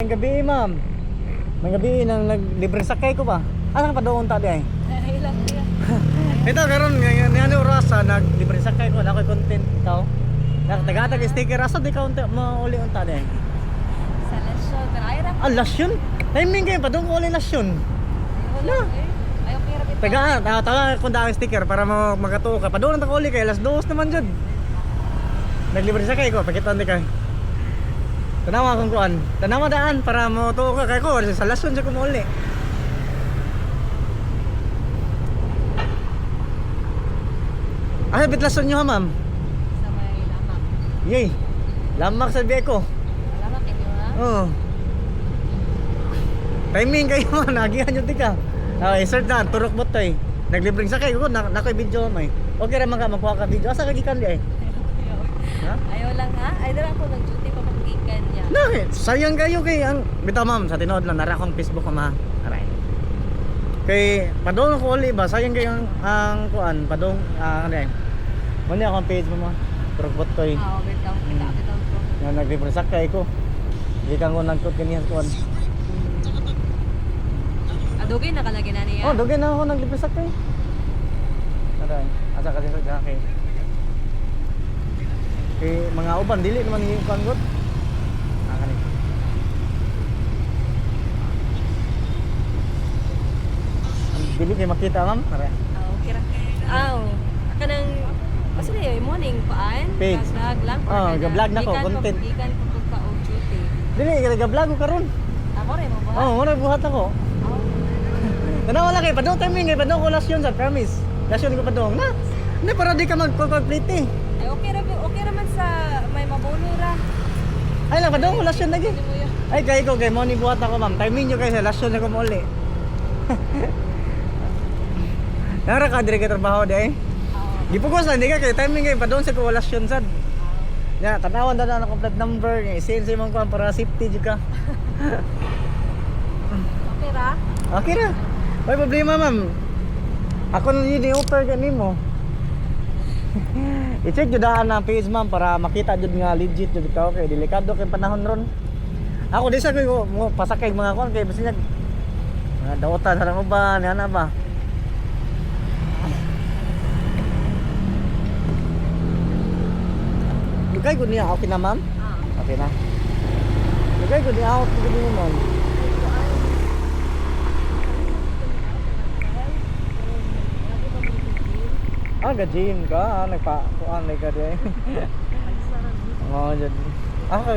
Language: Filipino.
Mayang gabi, ma'am. Mayang gabi nang naglibre sakay ko ba? Asa pa doon ta di ay? Ilang niya. Ito karon ngayon oras naglibre sakay ko, na ko'y content ikaw. Tagatag sticker asa di ka unta mauli unta di ay. Sa lesson. Pero ay ra. Ah, lasyon. Timing kayo pa doon ko uli lasyon. Wala eh. Ayaw kira bitaw. Taga kung daan sticker para magatuo ka. Pa doon ta ko uli kay alas 2 naman jud. Naglibre sakay ko, pakitaan di ka. Tanawa kong kuan. Tanawa daan para mo tuo ka kay ko sa lasyon sa kumuli. Ay, bitlason nyo ha, ma'am. Sa may lamak. Yay. Lamak sa biya ko. Lamak inyo ha. Oo. Timing kayo, nagihan nyo tika. Insert na, turok bot to eh. Naglibreng sakay ko, nakoy video mo eh. Okay naman ka, magkuha ka video. Asa kagikan di eh? Ha? Ayaw lang ha. Ay dala ko nag-duty pa magikan niya. Nakit, sayang kayo kay ang... Bitaw ma'am, sa tinood lang, nara akong Facebook ko ma. Aray. Kay, padong ko uli ba, sayang kayo ang kuan, padong, ano eh. Muna akong page mo ma. Turok bot to eh. Ah, bitaw. Bitaw ko. Nga naglibreng sakay ko. Hindi ka ko nagkot ganyan kuan. Adugay nakalagay na niya. Oh, dugay na ako naglibreng sakay. Aray, asa ka din sa sakay. Kay mga uban dili naman yung kangot. Kani. Dili kay makita ma'am. Aray. Ah, okay ra. Aw. Kanang Asa na yun? Morning paan? Page. Vlog lang? Oh, ga-vlog na ko, content. Gikan ko pagka og duty. Dili kay nag-vlog ko karon. Ako rin mo ba? Oh, mo buhat ako. Tanawa lang kay padong timing kay padong ko lasyon sa promise. Lasyon ko padong na. Hindi para di ka mag-complete eh. Ay, okay raman sa may mabulo ra. Ay lang padong ko lasyon lagi. Hindi mo yun. Ay kay ko kay morning buhat ako ma'am. Timing nyo kay sa lasyon na ko mo uli. Nara ka dire ka trabaho di eh. Di po ko sa hindi ka kay timing kay padong sa ko lasyon sad. Ya, tanawan na ako plate number, i-send sa imong kuan para safety jud ka. Okay ra? Okay ra. May problema ma'am. Ako na yun i-offer ka nimo. I-check jud daan ang page ma'am para makita jud nga legit jud ka kay delikado kay panahon ron. Ako di sa ko mo pasakay mga kon kay basta mga dautan sa uban ana ba. Lugay ko niya okay na ma'am? Okay na. Lugay ko niya out ko niya ma'am. Ah, gajin ka, nagpa-kuan ka di. Oh, jud. Ah,